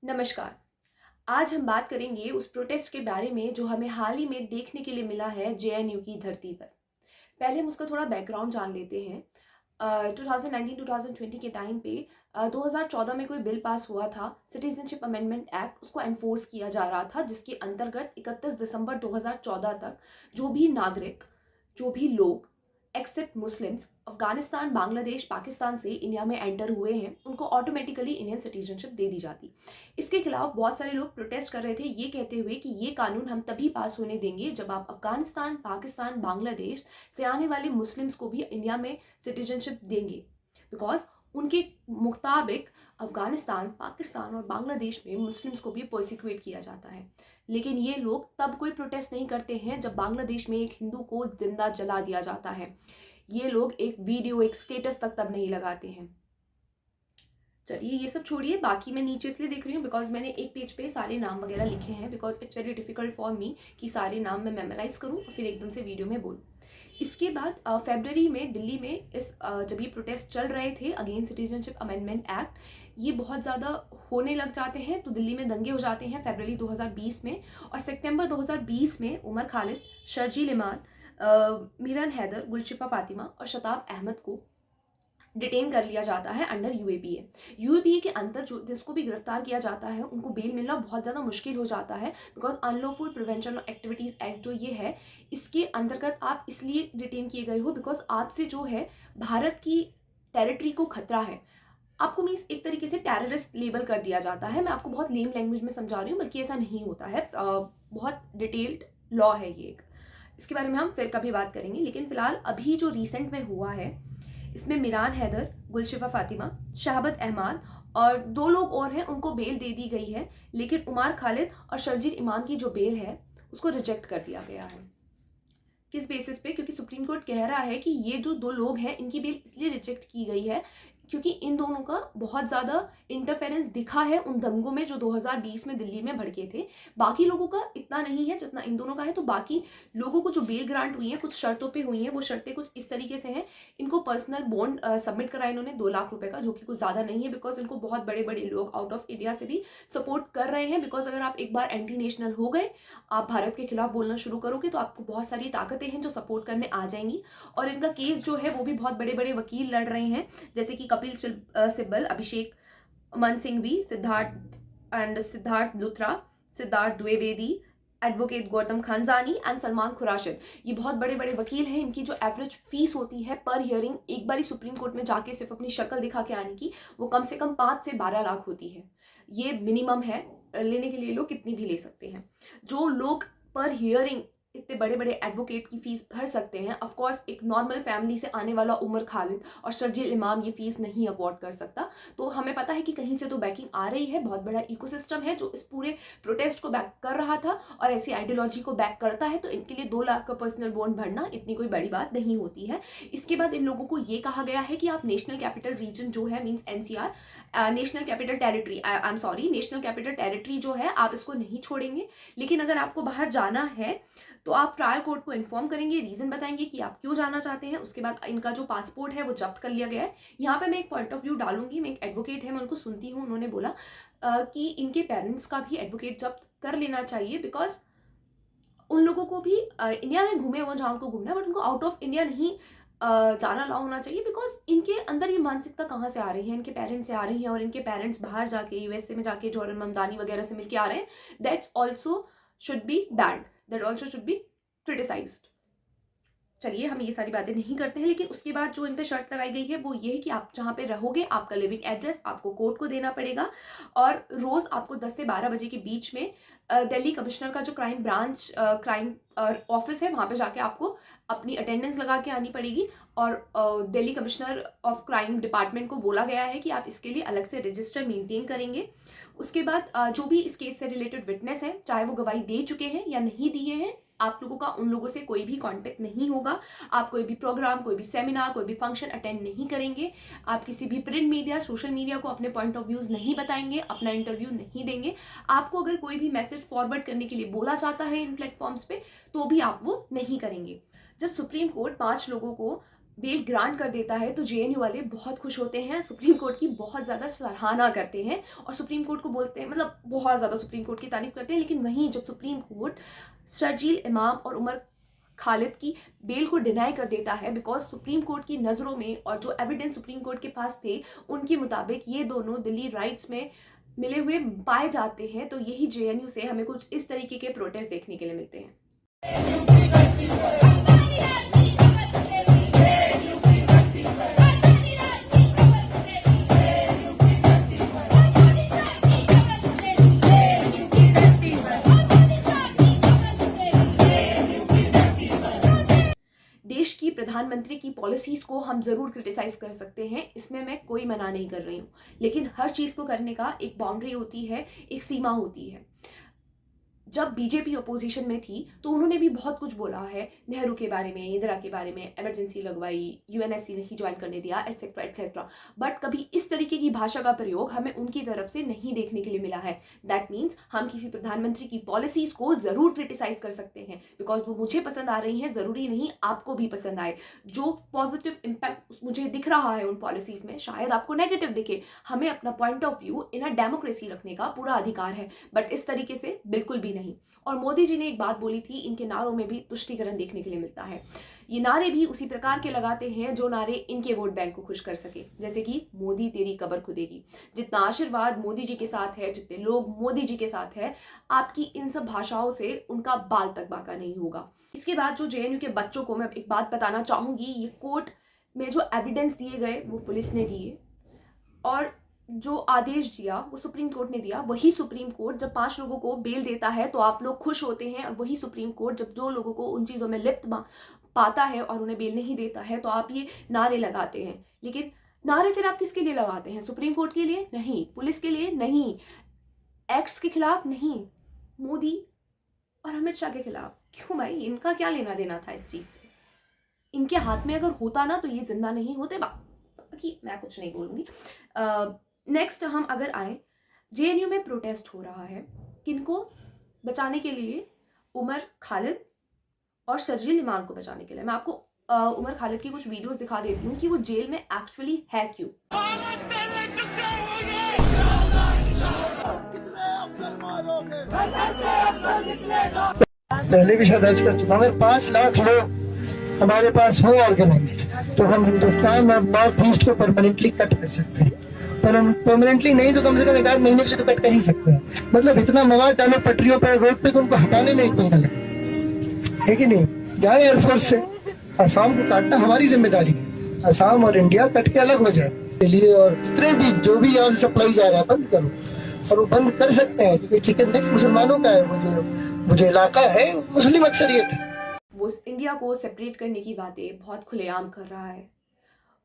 नमस्कार। आज हम बात करेंगे उस प्रोटेस्ट के बारे में जो हमें हाल ही में देखने के लिए मिला है जेएनयू की धरती पर। पहले हम उसका थोड़ा बैकग्राउंड जान लेते हैं। 2019-2020 के टाइम पे 2014 में कोई बिल पास हुआ था, सिटीजनशिप अमेंडमेंट एक्ट, उसको एनफोर्स किया जा रहा था, जिसके अंतर्गत 31 दिसंबर 2014 तक जो भी नागरिक, जो भी लोग एक्सेप्ट मुस्लिम्स अफगानिस्तान, बांग्लादेश, पाकिस्तान से इंडिया में एंटर हुए हैं, उनको ऑटोमेटिकली इंडियन सिटीजनशिप दे दी जाती। इसके खिलाफ बहुत सारे लोग प्रोटेस्ट कर रहे थे, ये कहते हुए कि ये कानून हम तभी पास होने देंगे जब आप अफगानिस्तान, पाकिस्तान, बांग्लादेश से आने वाले मुस्लिम्स को भी इंडिया में सिटीजनशिप देंगे। बिकॉज उनके मुताबिक अफगानिस्तान, पाकिस्तान और बांग्लादेश में मुस्लिम्स को भी प्रोसिक्यूट किया जाता है। लेकिन ये लोग तब कोई प्रोटेस्ट नहीं करते हैं जब बांग्लादेश में एक हिंदू को जिंदा जला दिया जाता है। ये लोग एक वीडियो, एक स्टेटस तक तब नहीं लगाते हैं। चलिए ये सब छोड़िए, बाकी मैं नीचे इसलिए देख रही हूँ बिकॉज मैंने एक पेज पे सारे नाम वगैरह लिखे हैं, because it's very difficult for me कि सारे नाम मैं मेमोराइज करूँ और फिर एकदम से वीडियो में बोलूँ। इसके बाद फरवरी में दिल्ली में जब ये प्रोटेस्ट चल रहे थे अगेंस्ट सिटीजनशिप अमेंडमेंट एक्ट, ये बहुत ज़्यादा होने लग जाते हैं, तो दिल्ली में दंगे हो जाते हैं फरवरी 2020 में। और सितंबर 2020 में उमर खालिद, शर्जील इमान, मीरन हैदर, गुलशिफा फातिमा और शताब अहमद को डिटेन कर लिया जाता है अंडर यूएपीए। यूएपीए के अंदर जो जिसको भी गिरफ्तार किया जाता है उनको बेल मिलना बहुत ज़्यादा मुश्किल हो जाता है, because unlawful prevention activities act जो ये है, इसके अंतर्गत आप इसलिए डिटेन किए गए हो बिकॉज आपसे जो है भारत की टेरिटरी को खतरा है। आपको मीन्स एक तरीके से टेररिस्ट लेबल कर दिया जाता है। मैं आपको बहुत लेम लैंग्वेज में समझा रही हूँ, बल्कि ऐसा नहीं होता है। बहुत डिटेल्ड लॉ है ये एक। इसके बारे में हम फिर कभी बात करेंगे, लेकिन फिलहाल अभी जो रिसेंट में हुआ है इसमें मीरान हैदर, गुलशिफा फातिमा, शहाबत अहमान और दो लोग और हैं, उनको बेल दे दी गई है। लेकिन उमर खालिद और शर्जील इमाम की जो बेल है उसको रिजेक्ट कर दिया गया है। किस बेसिस पे? क्योंकि सुप्रीम कोर्ट कह रहा है कि ये जो दो लोग हैं इनकी बेल इसलिए रिजेक्ट की गई है क्योंकि इन दोनों का बहुत ज़्यादा इंटरफेरेंस दिखा है उन दंगों में जो 2020 में दिल्ली में भड़के थे। बाकी लोगों का इतना नहीं है जितना इन दोनों का है। तो बाकी लोगों को जो बेल ग्रांट हुई है कुछ शर्तों पे हुई है। वो शर्तें कुछ इस तरीके से हैं, इनको पर्सनल बॉन्ड सबमिट करा इन्होंने 2 लाख रुपए का, जो कि कुछ ज़्यादा नहीं है, बिकॉज इनको बहुत बड़े बड़े लोग आउट ऑफ इंडिया से भी सपोर्ट कर रहे हैं। बिकॉज अगर आप एक बार एंटी नेशनल हो गए, आप भारत के खिलाफ बोलना शुरू करोगे, तो आपको बहुत सारी ताकतें हैं जो सपोर्ट करने आ जाएंगी। और इनका केस जो है वो भी बहुत बड़े बड़े वकील लड़ रहे हैं, जैसे कि कपिल सिब्बल, अभिषेक मन सिंघवी, सिद्धार्थ लुथरा, सिद्धार्थ द्विवेदी, एडवोकेट गौतम खंजानी एंड सलमान खुराशिद। ये बहुत बड़े बड़े वकील हैं। इनकी जो एवरेज फीस होती है पर हियरिंग, एक बार सुप्रीम कोर्ट में जाके सिर्फ अपनी शक्ल दिखा के आने की, वो कम से कम 5 से 12 लाख होती है। ये मिनिमम है, लेने के लिए लोग कितनी भी ले सकते हैं। जो लोग पर हियरिंग इतने बड़े बड़े एडवोकेट की फीस भर सकते हैं, ऑफ कोर्स एक नॉर्मल फैमिली से आने वाला उमर खालिद और शर्जील इमाम ये फीस नहीं अफोर्ड कर सकता। तो हमें पता है कि कहीं से तो बैकिंग आ रही है। बहुत बड़ा इकोसिस्टम है जो इस पूरे प्रोटेस्ट को बैक कर रहा था और ऐसी आइडियोलॉजी को बैक करता है। तो इनके लिए 2 लाख का पर्सनल बॉन्ड भरना इतनी कोई बड़ी बात नहीं होती है। इसके बाद इन लोगों को ये कहा गया है कि आप नेशनल कैपिटल रीजन जो है, means NCR, national capital territory, I am sorry, national capital territory जो है, आप इसको नहीं छोड़ेंगे। लेकिन अगर आपको बाहर जाना है तो आप ट्रायल कोर्ट को इन्फॉर्म करेंगे, रीजन बताएंगे कि आप क्यों जाना चाहते हैं। उसके बाद इनका जो पासपोर्ट है वो जब्त कर लिया गया है। यहाँ पे मैं एक पॉइंट ऑफ व्यू डालूंगी। मैं एक एडवोकेट है, मैं उनको सुनती हूँ। उन्होंने बोला कि इनके पेरेंट्स का भी एडवोकेट जब्त कर लेना चाहिए, बिकॉज उन लोगों को भी इंडिया में घूमे वो जहाँ उनको घूमना है, बट उनको आउट ऑफ इंडिया नहीं जाना अलाउ होना चाहिए। बिकॉज इनके अंदर ये मानसिकता कहाँ से आ रही है? इनके पेरेंट्स से आ रही है, और इनके पेरेंट्स बाहर जाके यूएसए में जाके जॉर्डन ममदानी वगैरह से मिलके आ रहे हैं। That's also should be band, that also should be criticised. चलिए हम ये सारी बातें नहीं करते हैं। लेकिन उसके बाद जो इन पे शर्त लगाई गई है वो ये है कि आप जहाँ पे रहोगे आपका लिविंग एड्रेस आपको कोर्ट को देना पड़ेगा, और रोज आपको 10 से 12 बजे के बीच में दिल्ली कमिश्नर का जो क्राइम ब्रांच क्राइम ऑफिस है वहाँ पे जाके आपको अपनी अटेंडेंस लगा के आनी पड़ेगी। और Delhi commissioner of crime department को बोला गया है कि आप इसके लिए अलग से रजिस्टर मेंटेन करेंगे। उसके बाद जो भी इस केस से रिलेटेड विटनेस है, चाहे वो गवाही दे चुके हैं या नहीं दिए हैं, आप लोगों का उन लोगों से कोई भी कांटेक्ट नहीं होगा। आप कोई भी प्रोग्राम, कोई भी सेमिनार, कोई भी फंक्शन अटेंड नहीं करेंगे। आप किसी भी प्रिंट मीडिया, सोशल मीडिया को अपने पॉइंट ऑफ व्यूज नहीं बताएंगे, अपना इंटरव्यू नहीं देंगे। आपको अगर कोई भी मैसेज फॉरवर्ड करने के लिए बोला जाता है इन प्लेटफॉर्म्स पे, तो भी आप वो नहीं करेंगे। जब सुप्रीम कोर्ट 5 लोगों को बेल ग्रांट कर देता है तो जेएनयू वाले बहुत खुश होते हैं, सुप्रीम कोर्ट की बहुत ज़्यादा सराहना करते हैं और सुप्रीम कोर्ट को बोलते हैं, मतलब बहुत ज़्यादा सुप्रीम कोर्ट की तारीफ करते हैं। लेकिन वहीं जब सुप्रीम कोर्ट शर्जील इमाम और उमर खालिद की बेल को डिनाई कर देता है, बिकॉज सुप्रीम कोर्ट की नज़रों में और जो एविडेंस सुप्रीम कोर्ट के पास थे उनके मुताबिक ये दोनों दिल्ली राइट्स में मिले हुए पाए जाते हैं, तो यही जेएनयू से हमें कुछ इस तरीके के प्रोटेस्ट देखने के लिए मिलते हैं। देश की प्रधानमंत्री की पॉलिसीज को हम जरूर क्रिटिसाइज कर सकते हैं, इसमें मैं कोई मना नहीं कर रही हूँ, लेकिन हर चीज को करने का एक बाउंड्री होती है, एक सीमा होती है। जब बीजेपी ओपोजिशन में थी तो उन्होंने भी बहुत कुछ बोला है, नेहरू के बारे में, इंदिरा के बारे में, इमरजेंसी लगवाई, यूएनएससी नहीं ज्वाइन करने दिया, एटसेट्रा एटसेट्रा, बट कभी इस तरीके की भाषा का प्रयोग हमें उनकी तरफ से नहीं देखने के लिए मिला है। दैट मीन्स हम किसी प्रधानमंत्री की पॉलिसीज को जरूर क्रिटिसाइज कर सकते हैं, बिकॉज वो मुझे पसंद आ रही हैं, जरूरी नहीं आपको भी पसंद आए। जो पॉजिटिव इम्पैक्ट मुझे दिख रहा है उन पॉलिसीज में शायद आपको नेगेटिव दिखे। हमें अपना point of view in a democracy रखने का पूरा अधिकार है, बट इस तरीके से बिल्कुल भी नहीं। और मोदी जी ने एक बात बोली थी, इनके नारों में भी तुष्टीकरण देखने के लिए मिलता है। ये नारे भी उसी प्रकार के लगाते हैं जो नारे इनके वोट बैंक को खुश कर सके, जैसे कि मोदी तेरी कब्र खुदेगी। जितना आशीर्वाद मोदी जी के साथ है, जितने लोग मोदी जी के साथ है, आपकी इन सब भाषाओं से उनका बाल तक बाका नहीं होगा। इसके बाद जो जेएनयू के बच्चों को मैं एक बात बताना चाहूंगी, ये कोर्ट में जो एविडेंस दिए गए वो पुलिस ने दिए और जो आदेश दिया वो सुप्रीम कोर्ट ने दिया। वही सुप्रीम कोर्ट जब 5 लोगों को बेल देता है तो आप लोग खुश होते हैं, और वही सुप्रीम कोर्ट जब 2 लोगों को उन चीज़ों में लिप्त पाता है और उन्हें बेल नहीं देता है तो आप ये नारे लगाते हैं। लेकिन नारे फिर आप किसके लिए लगाते हैं? सुप्रीम कोर्ट के लिए नहीं, पुलिस के लिए नहीं, एक्ट्स के खिलाफ नहीं, मोदी और अमित शाह के खिलाफ। क्यों भाई, इनका क्या लेना देना था इस चीज़ से? इनके हाथ में अगर होता ना तो ये जिंदा नहीं होते। बाकी मैं कुछ नहीं बोलूँगी। नेक्स्ट हम अगर आए, जेएनयू में प्रोटेस्ट हो रहा है किनको बचाने के लिए? उमर खालिद और शर्जील इमाम को बचाने के लिए। मैं आपको उमर खालिद की कुछ वीडियोस दिखा देती हूँ कि वो जेल में एक्चुअली है क्यों। पहले भी शायद दर्ज कर चुका मैं, 5 लाख लोग हमारे पास हो ऑर्गेनाइज्ड, तो हम हिंदुस्तान और नॉर्थ ईस्ट को परमानेंटली कट कर सकते हैं। पर परमानेंटली नहीं तो कम से कम 1 महीने के लिए तो कट कर ही सकते हैं। मतलब इतना मवाद डालो पटरियों पर, रोड पे, तो उनको हटाने में 1 महीना लगे, है कि नहीं? जाए एयरफोर्स से, असम को काटना हमारी जिम्मेदारी है। असम और इंडिया कट के अलग हो जाए के लिए, और जितने भी जो भी यहाँ से सप्लाई जा रहा है बंद करो, और वो बंद कर सकते हैं क्योंकि चिकन नेक्स्ट मुसलमानों का है। वो जो इलाका है मुस्लिम अक्सरियत है। वो इंडिया को सेपरेट करने की बातें बहुत खुलेआम कर रहा है।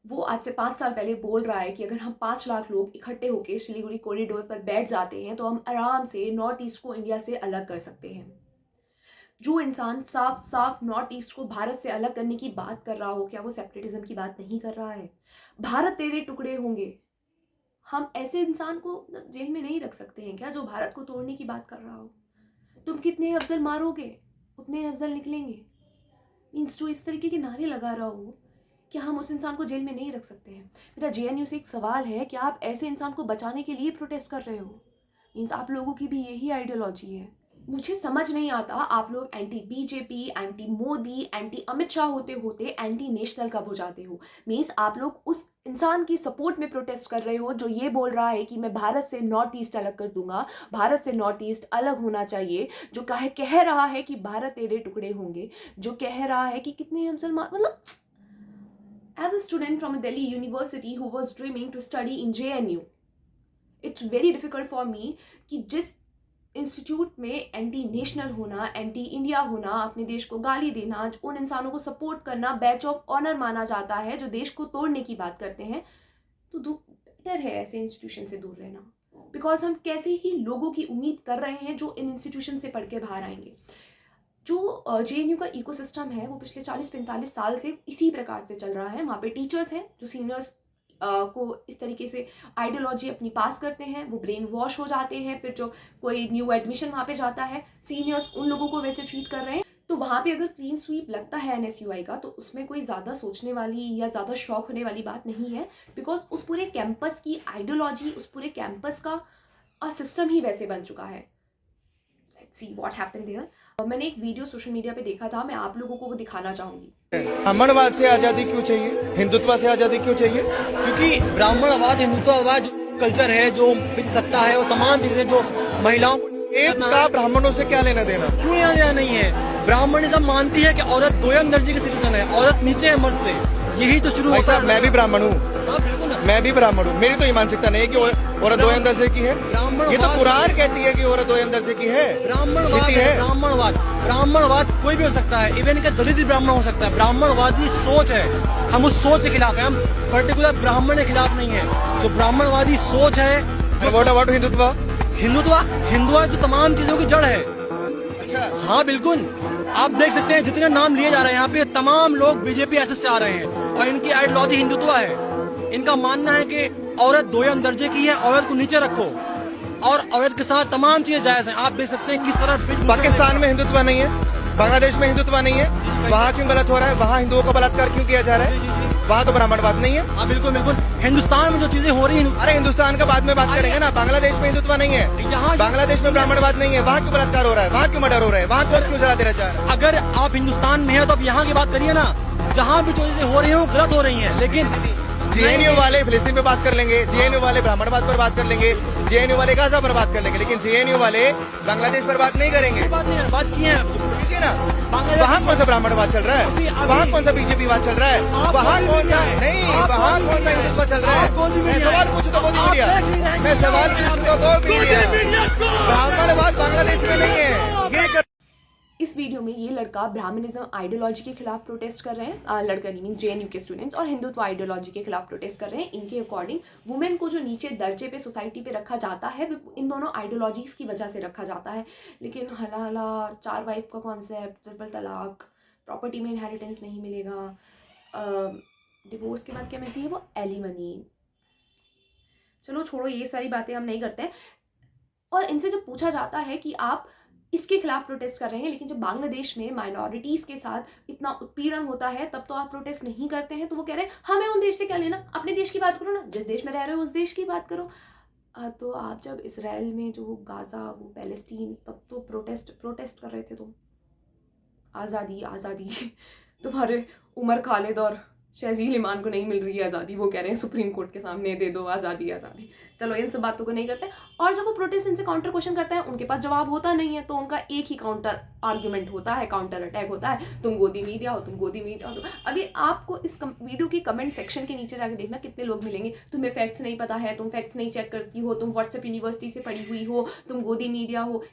वो आज से 5 साल पहले बोल रहा है कि अगर हम 5 लाख लोग इकट्ठे होकर सिलीगुड़ी कॉरिडोर पर बैठ जाते हैं तो हम आराम से नॉर्थ ईस्ट को इंडिया से अलग कर सकते हैं। जो इंसान साफ साफ नॉर्थ ईस्ट को भारत से अलग करने की बात कर रहा हो, क्या वो सेपरेटिज्म की बात नहीं कर रहा है? भारत तेरे टुकड़े होंगे, हम ऐसे इंसान को जेल में नहीं रख सकते हैं क्या जो भारत को तोड़ने की बात कर रहा हो? तुम कितने अफजल मारोगे उतने अफजल निकलेंगे। मीन्स जो इस तरीके के नारे लगा रहा हो, क्या हम उस इंसान को जेल में नहीं रख सकते हैं? मेरा जेएनयू से एक सवाल है, क्या आप ऐसे इंसान को बचाने के लिए प्रोटेस्ट कर रहे हो? मीन्स आप लोगों की भी यही आइडियोलॉजी है। मुझे समझ नहीं आता, आप लोग anti BJP, anti Modi, anti Amit Shah होते होते एंटी नेशनल कब हो जाते हो? मीन्स आप लोग उस इंसान की सपोर्ट में प्रोटेस्ट कर रहे हो जो ये बोल रहा है कि मैं भारत से नॉर्थ ईस्ट अलग कर दूंगा, भारत से नॉर्थ ईस्ट अलग होना चाहिए, जो कह रहा है कि भारत तेरे टुकड़े होंगे, जो कह रहा है कि कितने मुसलमान, मतलब as a student from a Delhi university who was dreaming to study in JNU, it's very difficult for me कि जिस इंस्टीट्यूट में एंटी नेशनल होना, एंटी इंडिया होना, अपने देश को गाली देना, उन इंसानों को सपोर्ट करना बैच ऑफ ऑनर माना जाता है जो देश को तोड़ने की बात करते हैं, तो बेटर है ऐसे इंस्टीट्यूशन से दूर रहना। बिकॉज हम कैसे ही लोगों की उम्मीद कर रहे हैं जो इन इंस्टीट्यूशन से पढ़ के बाहर आएंगे। जो जेएनयू का इकोसिस्टम है वो पिछले 40-45 साल से इसी प्रकार से चल रहा है। वहाँ पे टीचर्स हैं जो सीनियर्स को इस तरीके से आइडियोलॉजी अपनी पास करते हैं, वो ब्रेन वॉश हो जाते हैं। फिर जो कोई न्यू एडमिशन वहाँ पे जाता है, सीनियर्स उन लोगों को वैसे ट्रीट कर रहे हैं। तो वहाँ पे अगर क्लीन स्वीप लगता है NSUI का, तो उसमें कोई ज़्यादा सोचने वाली या ज़्यादा शौक होने वाली बात नहीं है, बिकॉज उस पूरे कैंपस की आइडियोलॉजी, उस पूरे कैंपस का सिस्टम ही वैसे बन चुका है। Let's see what happened there. मैंने एक वीडियो सोशल मीडिया पे देखा था, मैं आप लोगों को वो दिखाना चाहूँगी। ब्राह्मणवाद से आजादी क्यों चाहिए, हिंदुत्व से आजादी क्यों चाहिए? क्योंकि ब्राह्मणवाद हिंदुत्ववाद जो कल्चर है, जो सत्ता है, वो तमाम चीजें जो महिलाओं को एक का ब्राह्मणों से क्या लेना देना? क्यों यहाँ देना नहीं है। ब्राह्मणिज्म मानती है कि औरत दोयम दर्जे की सिटीजन है, औरत नीचे है मर्द से। यही तो शुरू भाई होता साहब, है। मैं भी ब्राह्मण हूँ, हाँ, बिल्कुल ना। मैं भी ब्राह्मण हूँ। मेरी तो ये मानसिकता नहीं है कि औरत दो दर्जे की है। ये तो कुरान कहती है कि औरत दो दर्जे की है। ब्राह्मणवाद नीति है, ब्राह्मणवाद कोई भी हो सकता है, इवन का दलित भी ब्राह्मण हो सकता है। ब्राह्मणवादी सोच है, हम उस सोच के खिलाफ हैं, हम पर्टिकुलर ब्राह्मण के खिलाफ नहीं है। जो ब्राह्मणवादी सोच है, व्हाट हिंदुत्व? हिंदुत्व तो तमाम चीजों की जड़ है। अच्छा, हाँ बिल्कुल, आप देख सकते हैं जितने नाम लिए जा रहे हैं यहाँ पे, तमाम लोग बीजेपी एसएस से आ रहे हैं और इनकी आइडियोलॉजी हिंदुत्व है। इनका मानना है कि औरत दोयम दर्जे की है, औरत को नीचे रखो और औरत के साथ तमाम चीजें जायज हैं। आप देख सकते हैं किस तरह पाकिस्तान में हिंदुत्व नहीं है, बांग्लादेश में हिंदुत्व नहीं है, वहाँ क्यों गलत हो रहा है? वहाँ हिंदुओं का बलात्कार क्यों किया जा रहा है? वहाँ तो ब्राह्मणवाद नहीं है। हाँ बिल्कुल बिल्कुल, हिंदुस्तान में जो चीजें हो रही हैं, अरे हिंदुस्तान का बाद में बात करेंगे ना। बांग्लादेश में हिंदुत्व नहीं है, यहाँ बांग्लादेश में ब्राह्मणवाद नहीं है, वहाँ क्यों बलात्कार हो रहा है? वहाँ क्यों मर्डर हो रहा है? वहाँ कोर्ट क्यों जला दे रहा है? अगर आप हिंदुस्तान में हैं तो आप यहाँ की बात करिए ना। जहाँ भी जो चीजें हो रही हैं वो गलत हो रही हैं, लेकिन जेएनयू वाले फिलिस्तीन पे बात कर लेंगे, जेएनयू वाले ब्राह्मणवाद पर बात कर लेंगे, जेएनयू वाले गाजा पर बात कर लेंगे, लेकिन जेएनयू वाले बांग्लादेश पर बात नहीं करेंगे। बात की है ठीक है ना? वहाँ कौन सा ब्राह्मणवाद चल रहा है? वहाँ कौन सा बीजेपी वाद चल रहा है? वहाँ कौन सा नहीं, वहाँ कौन सा हिंदुत्व चल रहा है? मैं सवाल पूछू तो मोदी मीडिया, मैं सवाल पूछू तो मीडिया। ब्राह्मणवाद बांग्लादेश में नहीं है। ये कर... इस वीडियो में ये लड़का ब्राह्मणिज्म आइडियोलॉजी के खिलाफ प्रोटेस्ट कर रहे हैं, लड़का नहीं मीन JNU के स्टूडेंट्स, और हिंदुत्व आइडियोलॉजी के खिलाफ प्रोटेस्ट कर रहे हैं। इनके अकॉर्डिंग वुमेन को जो नीचे दर्जे पे सोसाइटी पे रखा जाता है, वो इन दोनों आइडियोलॉजीज की वजह से रखा जाता है। लेकिन हला हला 4 वाइफ का कॉन्सेप्ट, ट्रिपल तलाक, प्रॉपर्टी में इनहेरिटेंस नहीं मिलेगा, डिवोर्स के बाद क्या मिलती है, वो एलिमनी। चलो छोड़ो, ये सारी बातें हम नहीं करते हैं। और इनसे जब पूछा जाता है कि आप इसके खिलाफ प्रोटेस्ट कर रहे हैं, लेकिन जब बांग्लादेश में माइनॉरिटीज़ के साथ इतना उत्पीड़न होता है तब तो आप प्रोटेस्ट नहीं करते हैं, तो वो कह रहे हैं हमें उन देश से क्या लेना, अपने देश की बात करो ना, जिस देश में रह रहे हो उस देश की बात करो। तो आप जब इसराइल में जो गाजा, वो पैलेस्टीन, तब तो प्रोटेस्ट कर रहे थे तुम, आज़ादी आज़ादी तुम्हारे उमर खालिद और शहजील इमान को नहीं मिल रही है आज़ादी, वो कह रहे हैं सुप्रीम कोर्ट के सामने दे दो आज़ादी आज़ादी। चलो इन सब बातों को नहीं करते। और जब वो प्रोटेस्ट इनसे काउंटर क्वेश्चन करता है, उनके पास जवाब होता नहीं है, तो उनका एक ही काउंटर आर्ग्यूमेंट होता है, काउंटर अटैक होता है, तुम गोदी मीडिया हो, तुम गोदी मीडिया हो। अभी आपको इस वीडियो की कमेंट सेक्शन के नीचे जाके देखना कितने लोग मिलेंगे, तुम्हें फैक्ट्स नहीं पता है, तुम फैक्ट्स नहीं चेक करती हो, तुम व्हाट्सएप यूनिवर्सिटी से पढ़ी हुई हो, तुम गोदी मीडिया हो।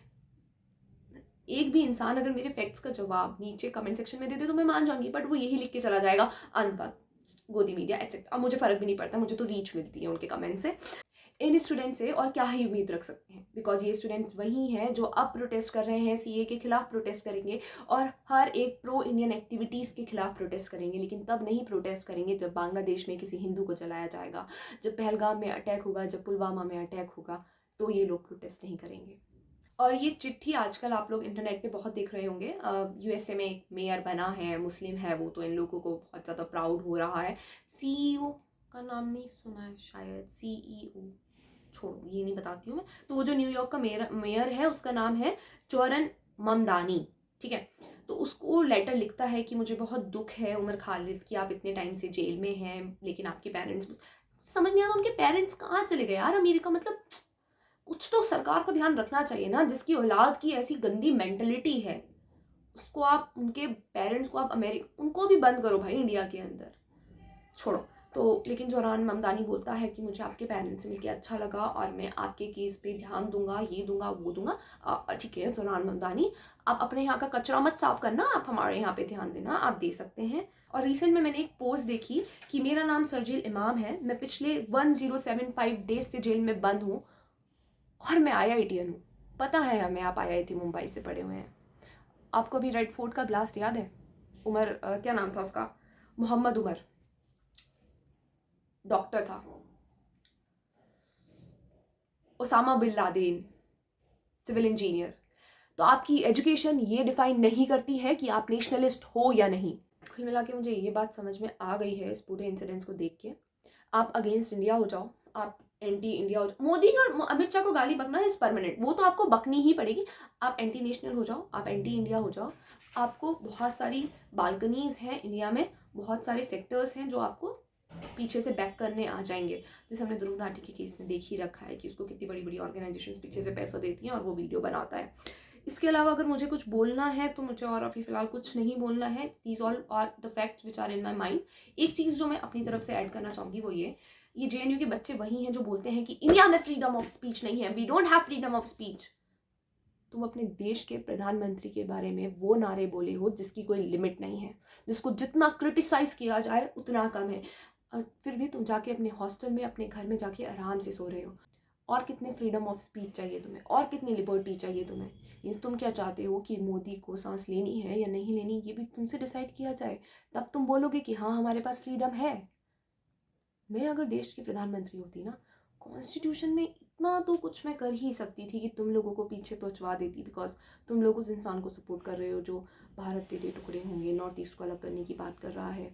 एक भी इंसान अगर मेरे फैक्ट्स का जवाब नीचे कमेंट सेक्शन में दे दे तो मैं मान जाऊंगी, बट वो यही लिख के चला जाएगा अनपढ़, गोदी मीडिया एटसेट्रा। अब मुझे फर्क भी नहीं पड़ता, मुझे तो रीच मिलती है उनके कमेंट से। इन स्टूडेंट से और क्या ही उम्मीद रख सकते हैं, बिकॉज ये स्टूडेंट्स वही हैं जो अब प्रोटेस्ट कर रहे हैं, CA के खिलाफ प्रोटेस्ट करेंगे और हर एक प्रो इंडियन एक्टिविटीज़ के खिलाफ प्रोटेस्ट करेंगे, लेकिन तब नहीं प्रोटेस्ट करेंगे जब बांग्लादेश में किसी हिंदू को जलाया जाएगा, जब पहलगाम में अटैक होगा, जब पुलवामा में अटैक होगा, तो ये लोग प्रोटेस्ट नहीं करेंगे। और ये चिट्ठी आजकल आप लोग इंटरनेट पे बहुत देख रहे होंगे, USA में एक मेयर बना है, मुस्लिम है वो, तो इन लोगों को बहुत ज़्यादा प्राउड हो रहा है। CEO का नाम नहीं सुना है शायद, CEO, छोड़ो ये नहीं बताती हूँ मैं। तो वो जो न्यूयॉर्क का मेयर है उसका नाम है जोरन ममदानी, ठीक है। तो उसको लेटर लिखता है कि मुझे बहुत दुख है उमर खालिद कि आप इतने टाइम से जेल में हैं, लेकिन आपके पेरेंट्स, समझ नहीं आता उनके पेरेंट्स कहाँ चले गए यार अमेरिका। मतलब कुछ तो सरकार को ध्यान रखना चाहिए ना, जिसकी औलाद की ऐसी गंदी मेंटलिटी है, उसको आप, उनके पेरेंट्स को आप उनको भी बंद करो भाई इंडिया के अंदर, छोड़ो। तो लेकिन जोरान ममदानी बोलता है कि मुझे आपके पेरेंट्स से मिलकर अच्छा लगा और मैं आपके केस पे ध्यान दूंगा, ये दूंगा वो दूंगा। ठीक है जोरान ममदानी, आप अपने यहाँ का कचरा मत साफ करना, आप हमारे यहाँ पे ध्यान देना, आप दे सकते हैं। और रिसेंट में मैंने एक पोस्ट देखी कि मेरा नाम शर्जील इमाम है, मैं पिछले 1075 डेज से जेल में बंद हूँ और मैं IITian हूँ। पता है हमें, आप IIT मुंबई से पढ़े हुए हैं। आपको अभी रेड फोर्ट का ब्लास्ट याद है? उमर क्या नाम था उसका, मोहम्मद उमर, डॉक्टर था। Osama bin Laden, civil engineer. तो आपकी एजुकेशन ये डिफाइन नहीं करती है कि आप नेशनलिस्ट हो या नहीं। कुल मिला के मुझे ये बात समझ में आ गई है इस पूरे इंसिडेंट्स को देख के, आप अगेंस्ट इंडिया हो जाओ, आप एंटी इंडिया हो जाओ, मोदी का अमित शाह को गाली बकना इज परमानेंट, वो तो आपको बकनी ही पड़ेगी। आप एंटी नेशनल हो जाओ, आप एंटी इंडिया हो जाओ, आपको बहुत सारी बालकनीज हैं इंडिया में, बहुत सारे सेक्टर्स हैं जो आपको पीछे से बैक करने आ जाएंगे। जैसे हमने ध्रुव नाटी के केस में देख ही रखा है कि उसको कितनी बड़ी बड़ी ऑर्गेनाइजेशन पीछे से पैसा देती हैं और वो वीडियो बनाता है। इसके अलावा अगर मुझे कुछ बोलना है तो मुझे और अभी फिलहाल कुछ नहीं बोलना है। These all are the facts which are in my mind. एक चीज़ जो मैं अपनी तरफ से ऐड करना चाहूँगी वो ये JNU के बच्चे वही हैं जो बोलते हैं कि इंडिया में फ्रीडम ऑफ स्पीच नहीं है, we don't have freedom of speech. तुम अपने देश के प्रधानमंत्री के बारे में वो नारे बोले हो जिसकी कोई लिमिट नहीं है, जिसको जितना क्रिटिसाइज किया जाए उतना कम है, और फिर भी तुम जाके अपने हॉस्टल में अपने घर में जाके आराम से सो रहे हो। और कितने फ्रीडम ऑफ स्पीच चाहिए तुम्हें, और कितनी लिबर्टी चाहिए तुम्हें? मीन्स तुम क्या चाहते हो कि मोदी को सांस लेनी है या नहीं लेनी ये भी तुमसे डिसाइड किया जाए, तब तुम बोलोगे कि हाँ हमारे पास फ्रीडम है। मैं अगर देश की प्रधानमंत्री होती ना, कॉन्स्टिट्यूशन में इतना तो कुछ मैं कर ही सकती थी कि तुम लोगों को पीछे पहुंचवा देती, बिकॉज तुम लोग उस इंसान को सपोर्ट कर रहे हो जो भारत तेरे टुकड़े होंगे, नॉर्थ ईस्ट को अलग करने की बात कर रहा है।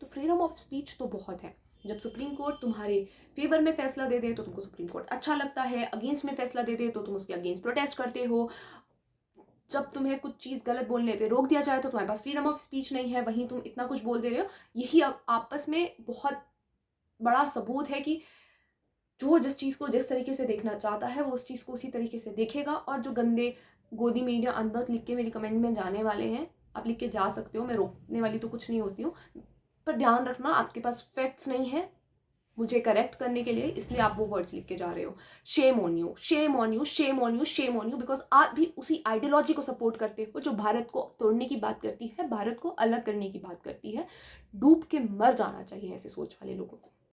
तो फ्रीडम ऑफ स्पीच तो बहुत है। जब सुप्रीम कोर्ट तुम्हारे फेवर में फैसला दे दे तो तुमको सुप्रीम कोर्ट अच्छा लगता है, अगेंस्ट में फैसला दे दे तो तुम उसके अगेंस्ट प्रोटेस्ट करते हो। जब तुम्हें कुछ चीज़ गलत बोलने पे रोक दिया जाए तो तुम्हारे पास फ्रीडम ऑफ स्पीच नहीं है, वहीं तुम इतना कुछ बोल दे रहे हो। यही आपस में बहुत बड़ा सबूत है कि जो जिस चीज़ को जिस तरीके से देखना चाहता है वो उस चीज़ को उसी तरीके से देखेगा। और जो गंदे गोदी मीडिया अनबर्थ लिख के मेरी कमेंट में जाने वाले हैं, आप लिख के जा सकते हो, मैं रोकने वाली तो कुछ नहीं होती हूँ, पर ध्यान रखना आपके पास फैक्ट्स नहीं है मुझे करेक्ट करने के लिए, इसलिए आप वो वर्ड्स लिख के जा रहे हो। Shame on you, shame on you, shame on you, shame on you, because आप भी उसी आइडियोलॉजी को सपोर्ट करते हो जो भारत को तोड़ने की बात करती है, भारत को अलग करने की बात करती है। डूब के मर जाना चाहिए ऐसे सोच वाले लोगों को।